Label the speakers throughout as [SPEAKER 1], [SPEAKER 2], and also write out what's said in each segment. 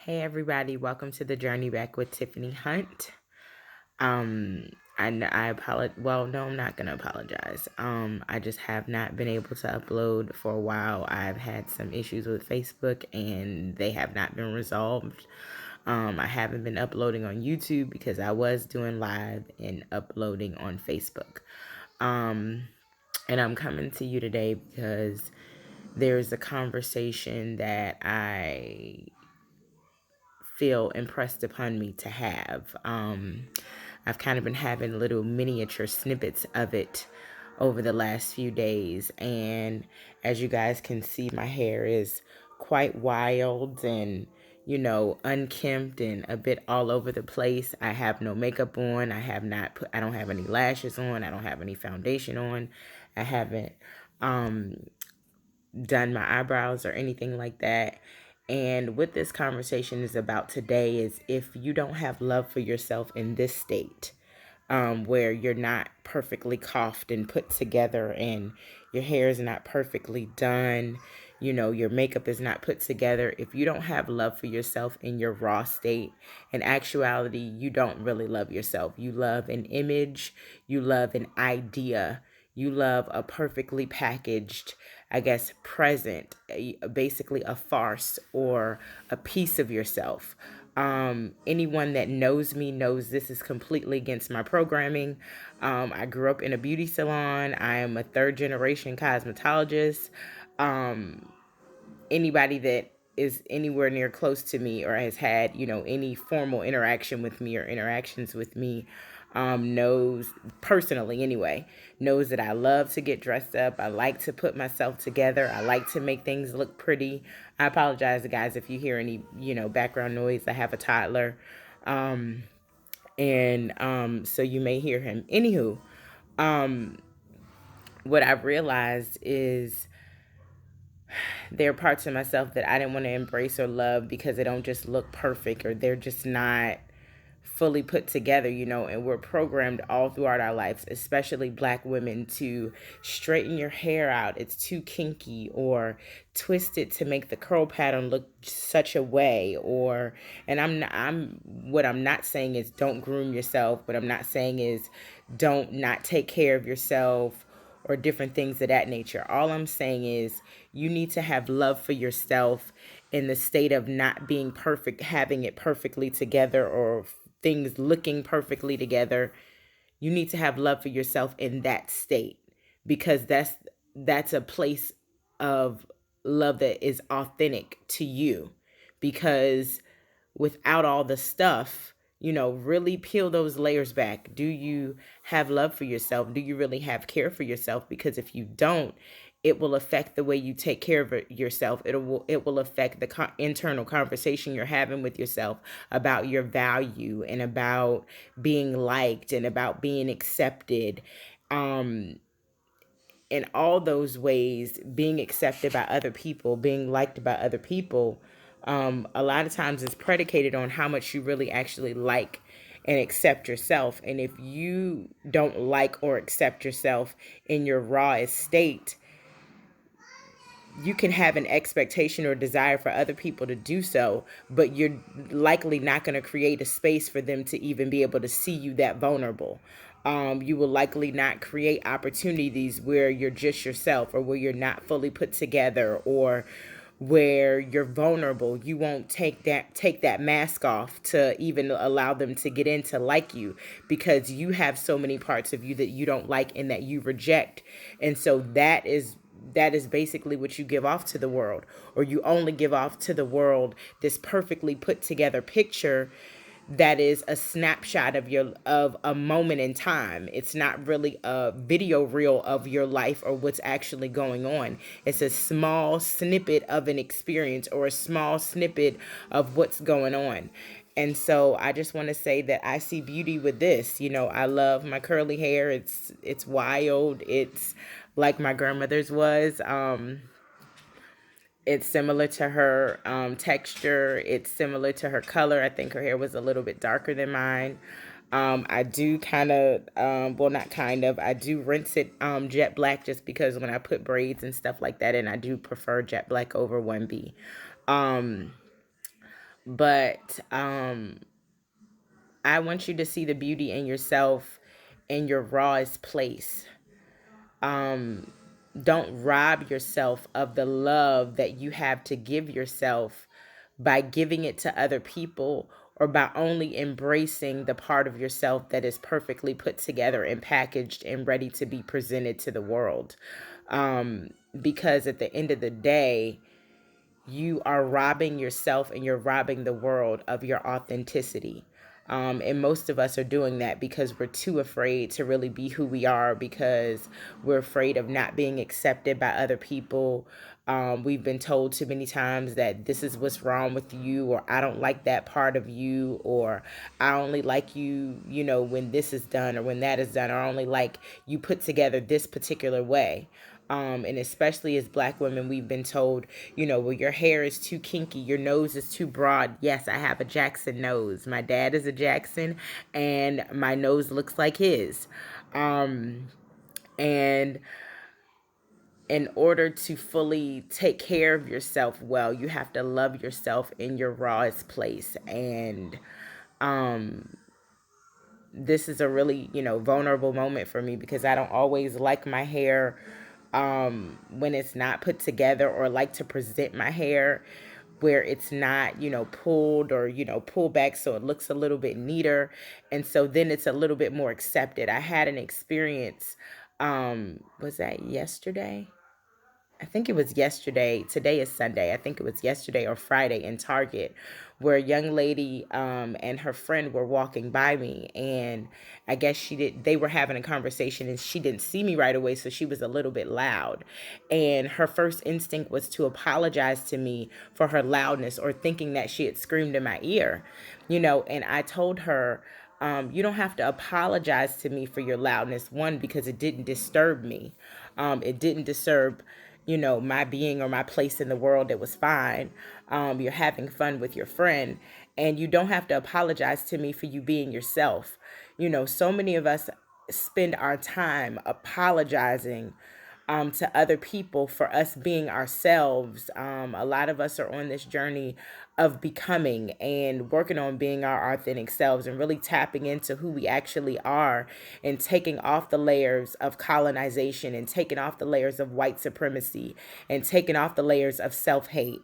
[SPEAKER 1] Hey everybody, welcome to the journey back with Tiffany Hunt. Um, I apologize. Well, no, I'm not gonna apologize. I just have not been able to upload for a while. I've had some issues with Facebook and they have not been resolved. I haven't been uploading on YouTube because I was doing live and uploading on Facebook. And I'm coming to you today because there's a conversation that I feel impressed upon me to have. I've kind of been having little miniature snippets of it over the last few days. And as you guys can see, my hair is quite wild and, unkempt and a bit all over the place. I have no makeup on. I don't have any lashes on. I don't have any foundation on. I haven't done my eyebrows or anything like that. And what this conversation is about today is if you don't have love for yourself in this state, where you're not perfectly coiffed and put together and your hair is not perfectly done, your makeup is not put together. If you don't have love for yourself in your raw state, in actuality, you don't really love yourself. You love an image, you love an idea, you love a perfectly packaged, I guess, present, basically a farce or a piece of yourself. Anyone that knows me knows this is completely against my programming. I grew up in a beauty salon. I am a third generation cosmetologist. Anybody that is anywhere near close to me or has had, any formal interaction with me or interactions with me, knows personally anyway, knows that I love to get dressed up. I like to put myself together. I like to make things look pretty. I apologize, guys, if you hear any, background noise. I have a toddler. And so you may hear him. Anywho, what I've realized is there are parts of myself that I didn't want to embrace or love because they don't just look perfect or they're just not fully put together, and we're programmed all throughout our lives, especially Black women, to straighten your hair out. It's too kinky, or twist it to make the curl pattern look such a way, or, and what I'm not saying is don't groom yourself. What I'm not saying is don't not take care of yourself or different things of that nature. All I'm saying is you need to have love for yourself in the state of not being perfect, having it perfectly together, or things looking perfectly together. You need to have love for yourself in that state, because that's a place of love that is authentic to you. Because without all the stuff, really peel those layers back. Do you have love for yourself? Do you really have care for yourself? Because if you don't, it will affect the way you take care of yourself. It will affect the internal conversation you're having with yourself about your value and about being liked and about being accepted. In all those ways, being accepted by other people, being liked by other people, a lot of times is predicated on how much you really actually like and accept yourself. And if you don't like or accept yourself in your rawest state, you can have an expectation or desire for other people to do so, but you're likely not going to create a space for them to even be able to see you that vulnerable. You will likely not create opportunities where you're just yourself, or where you're not fully put together, or where you're vulnerable. You won't take that mask off to even allow them to get in to like you, because you have so many parts of you that you don't like and that you reject. And so that is basically what you give off to the world, or you only give off to the world this perfectly put together picture that is a snapshot of a moment in time. It's not really a video reel of your life or what's actually going on. It's a small snippet of an experience, or a small snippet of what's going on. And so I just want to say that I see beauty with this. I love my curly hair. It's wild. It's like my grandmother's was. It's similar to her texture. It's similar to her color. I think her hair was a little bit darker than mine. I do kind of, well, not kind of, I do rinse it jet black, just because when I put braids and stuff like that in, I do prefer jet black over 1B. But I want you to see the beauty in yourself in your rawest place. Don't rob yourself of the love that you have to give yourself by giving it to other people, or by only embracing the part of yourself that is perfectly put together and packaged and ready to be presented to the world. Because at the end of the day, you are robbing yourself and you're robbing the world of your authenticity. And most of us are doing that because we're too afraid to really be who we are, because we're afraid of not being accepted by other people. We've been told too many times that this is what's wrong with you, or I don't like that part of you, or I only like you, when this is done or when that is done, or I only like you put together this particular way. And especially as Black women, we've been told, well, your hair is too kinky, your nose is too broad. Yes, I have a Jackson nose. My dad is a Jackson, and my nose looks like his. And in order to fully take care of yourself well, you have to love yourself in your rawest place. And this is a really, vulnerable moment for me, because I don't always like my hair when it's not put together, or like to present my hair where it's not, pulled, or, pulled back so it looks a little bit neater. And so then it's a little bit more accepted. I had an experience, was that yesterday? I think it was yesterday. Today is Sunday. I think it was yesterday or Friday in Target, where a young lady and her friend were walking by me, and I guess they were having a conversation, and she didn't see me right away, so she was a little bit loud. And her first instinct was to apologize to me for her loudness, or thinking that she had screamed in my ear, and I told her, you don't have to apologize to me for your loudness. One, because it didn't disturb me. It didn't disturb, my being or my place in the world. It was fine. You're having fun with your friend, and you don't have to apologize to me for you being yourself. So many of us spend our time apologizing to other people for us being ourselves. A lot of us are on this journey of becoming and working on being our authentic selves, and really tapping into who we actually are, and taking off the layers of colonization, and taking off the layers of white supremacy, and taking off the layers of self-hate.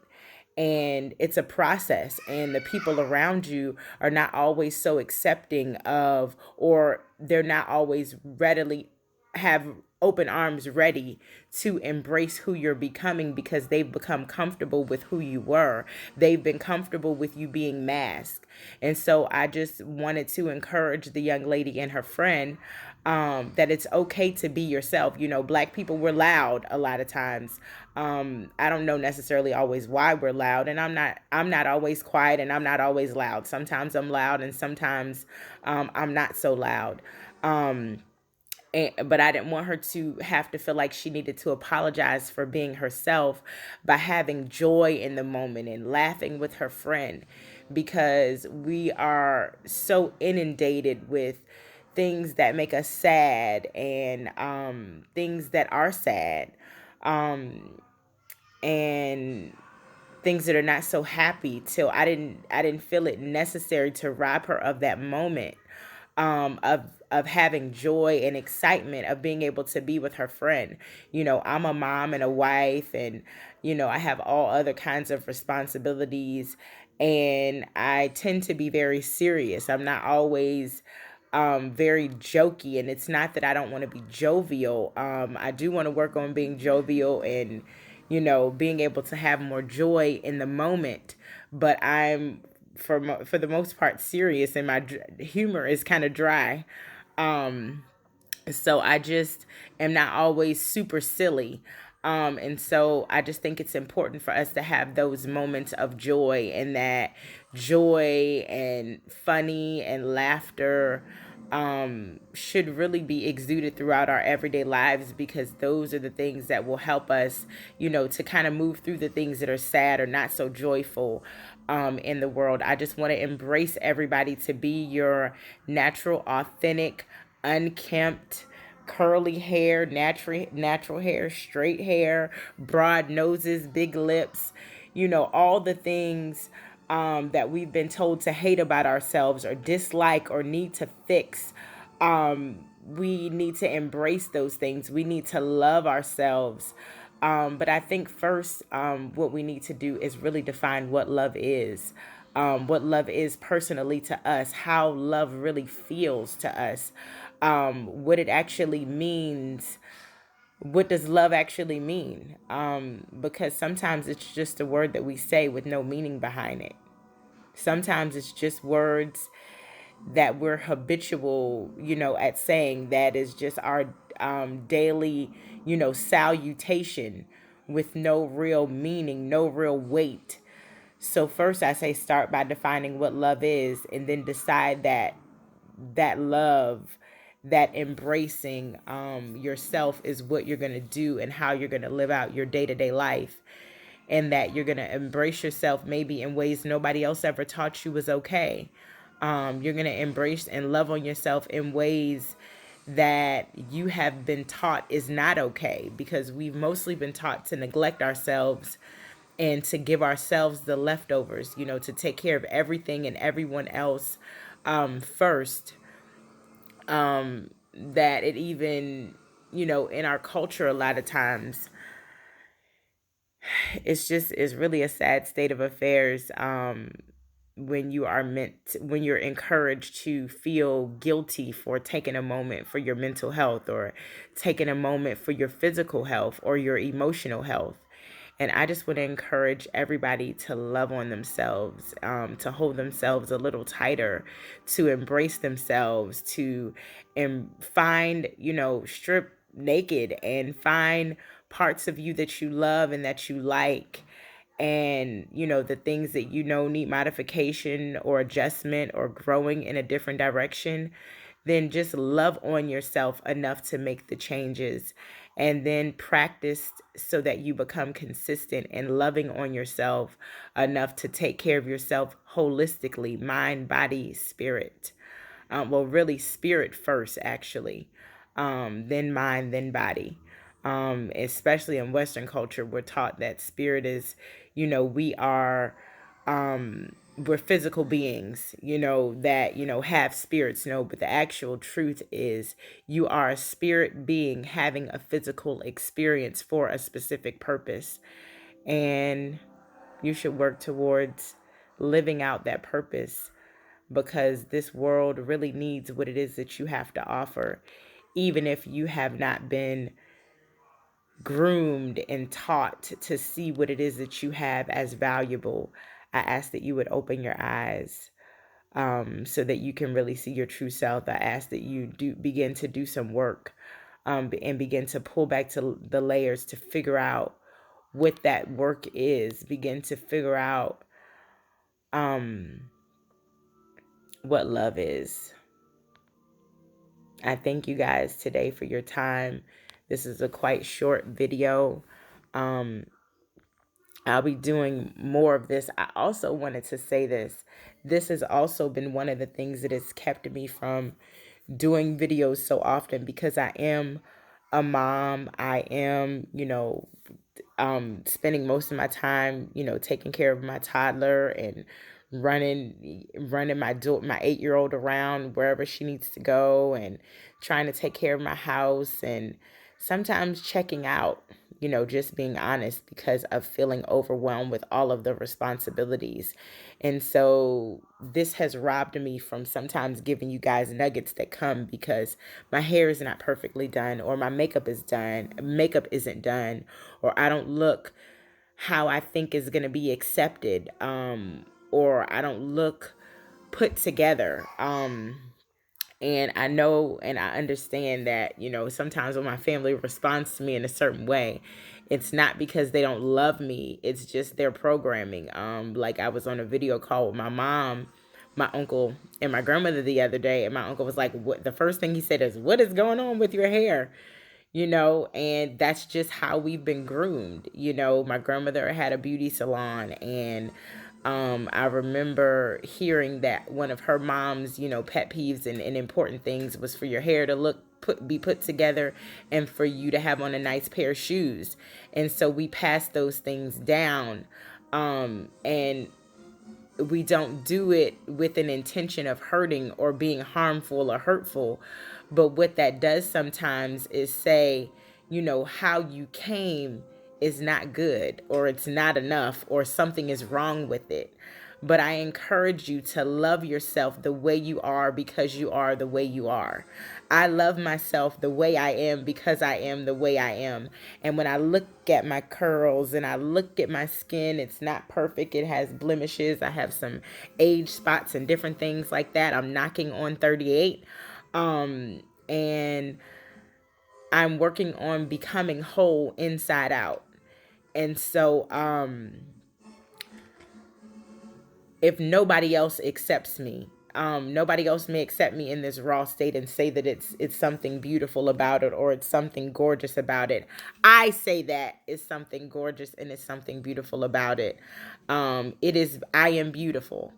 [SPEAKER 1] And it's a process, and the people around you are not always so accepting of, or they're not always readily have open arms ready to embrace who you're becoming, because they've become comfortable with who you were. They've been comfortable with you being masked. And so I just wanted to encourage the young lady and her friend, that it's okay to be yourself. Black people, we're loud a lot of times. I don't know necessarily always why we're loud, and I'm not always quiet, and I'm not always loud. Sometimes I'm loud, and sometimes I'm not so loud. But I didn't want her to have to feel like she needed to apologize for being herself, by having joy in the moment and laughing with her friend, because we are so inundated with things that make us sad, and things that are sad, and things that are not so happy. Till I didn't feel it necessary to rob her of that moment, of having joy and excitement of being able to be with her friend. I'm a mom and a wife, and I have all other kinds of responsibilities, and I tend to be very serious. I'm not always very jokey, and it's not that I don't want to be jovial. I do want to work on being jovial, and being able to have more joy in the moment. But I'm, for the most part, serious, and my humor is kind of dry. So I just am not always super silly. And so I just think it's important for us to have those moments of joy, and that joy and funny and laughter should really be exuded throughout our everyday lives, because those are the things that will help us, to kind of move through the things that are sad or not so joyful in the world. I just want to embrace everybody to be your natural, authentic, unkempt, curly hair, natural hair, straight hair, broad noses, big lips, all the things that we've been told to hate about ourselves or dislike or need to fix. We need to embrace those things. We need to love ourselves. But I think first, what we need to do is really define what love is personally to us, how love really feels to us, what it actually means. What does love actually mean? Because sometimes it's just a word that we say with no meaning behind it. Sometimes it's just words that we're habitual, at saying, that is just our daily, salutation with no real meaning, no real weight. So first I say start by defining what love is, and then decide that love, that embracing yourself is what you're going to do and how you're going to live out your day-to-day life, and that you're going to embrace yourself maybe in ways nobody else ever taught you was okay. You're going to embrace and love on yourself in ways that you have been taught is not okay, because we've mostly been taught to neglect ourselves and to give ourselves the leftovers, to take care of everything and everyone else first. That it even, in our culture, a lot of times, it's really a sad state of affairs. When you are when you're encouraged to feel guilty for taking a moment for your mental health, or taking a moment for your physical health or your emotional health. And I just want to encourage everybody to love on themselves, to hold themselves a little tighter, to embrace themselves, to find, strip naked and find parts of you that you love and that you like. And, the things that need modification or adjustment or growing in a different direction, then just love on yourself enough to make the changes, and then practice so that you become consistent in loving on yourself enough to take care of yourself holistically, mind, body, spirit. Well, really spirit first, actually, then mind, then body. Especially in Western culture, we're taught that spirit is, we are, we're physical beings, that, have spirits. No, but the actual truth is you are a spirit being having a physical experience for a specific purpose. And you should work towards living out that purpose, because this world really needs what it is that you have to offer, even if you have not been groomed and taught to see what it is that you have as valuable. I ask that you would open your eyes, so that you can really see your true self. I ask that you do begin to do some work, and begin to pull back to the layers to figure out what that work is. Begin to figure out what love is. I thank you guys today for your time. This is a quite short video. I'll be doing more of this. I also wanted to say this. This has also been one of the things that has kept me from doing videos so often, because I am a mom. I am, spending most of my time, taking care of my toddler and running my 8-year-old around wherever she needs to go, and trying to take care of my house, and sometimes checking out, just being honest, because of feeling overwhelmed with all of the responsibilities. And so this has robbed me from sometimes giving you guys nuggets that come, because my hair is not perfectly done, or my makeup isn't done, or I don't look how I think is going to be accepted, or I don't look put together. And I know and I understand that, sometimes when my family responds to me in a certain way, it's not because they don't love me. It's just their programming. Like, I was on a video call with my mom, my uncle, and my grandmother the other day, and my uncle was like, "What?" The first thing he said is, "What is going on with your hair?" And that's just how we've been groomed. My grandmother had a beauty salon, and I remember hearing that one of her mom's, pet peeves and important things was for your hair to be put together, and for you to have on a nice pair of shoes. And so we passed those things down. And we don't do it with an intention of hurting or being harmful or hurtful. But what that does sometimes is say, how you came is not good, or it's not enough, or something is wrong with it. But I encourage you to love yourself the way you are, because you are the way you are. I love myself the way I am because I am the way I am. And when I look at my curls and I look at my skin, it's not perfect. It has blemishes. I have some age spots and different things like that. I'm knocking on 38. And I'm working on becoming whole inside out. And so, if nobody else accepts me, nobody else may accept me in this raw state and say that it's something beautiful about it, or it's something gorgeous about it. I say that it's something gorgeous and it's something beautiful about it. It is. I am beautiful.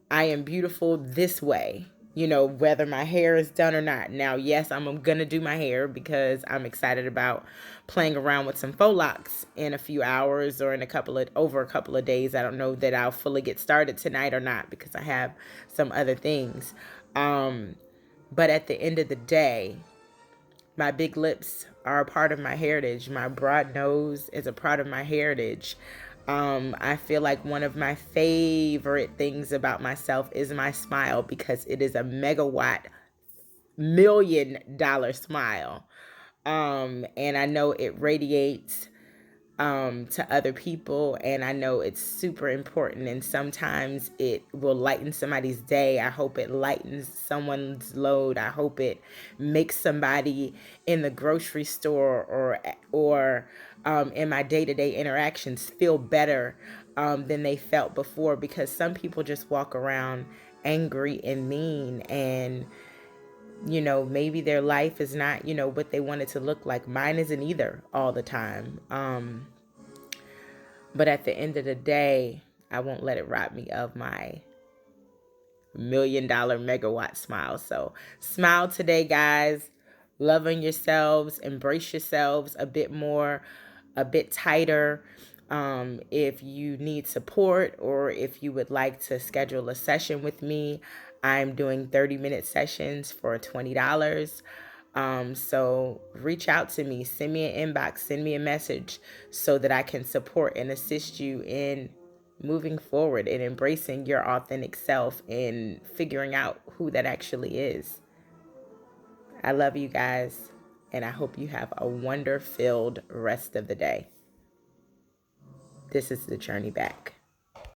[SPEAKER 1] I am beautiful this way, whether my hair is done or not. Now, yes, I'm going to do my hair because I'm excited about playing around with some faux locks in a few hours, or in over a couple of days. I don't know that I'll fully get started tonight or not, because I have some other things. But at the end of the day, my big lips are a part of my heritage. My broad nose is a part of my heritage. I feel like one of my favorite things about myself is my smile, because it is a megawatt $1,000,000 smile. And I know it radiates to other people, and I know it's super important, and sometimes it will lighten somebody's day. I hope it lightens someone's load. I hope it makes somebody in the grocery store or in my day-to-day interactions feel better than they felt before, because some people just walk around angry and mean, and maybe their life is not what they want it to look like. Mine isn't either all the time. But at the end of the day, I won't let it rob me of my $1,000,000 megawatt smile. So smile today, guys. Love on yourselves. Embrace yourselves a bit more, a bit tighter. If you need support, or if you would like to schedule a session with me, I'm doing 30-minute sessions for $20. So reach out to me, send me an inbox, send me a message, so that I can support and assist you in moving forward and embracing your authentic self and figuring out who that actually is. I love you guys, and I hope you have a wonder-filled rest of the day. This is the journey back.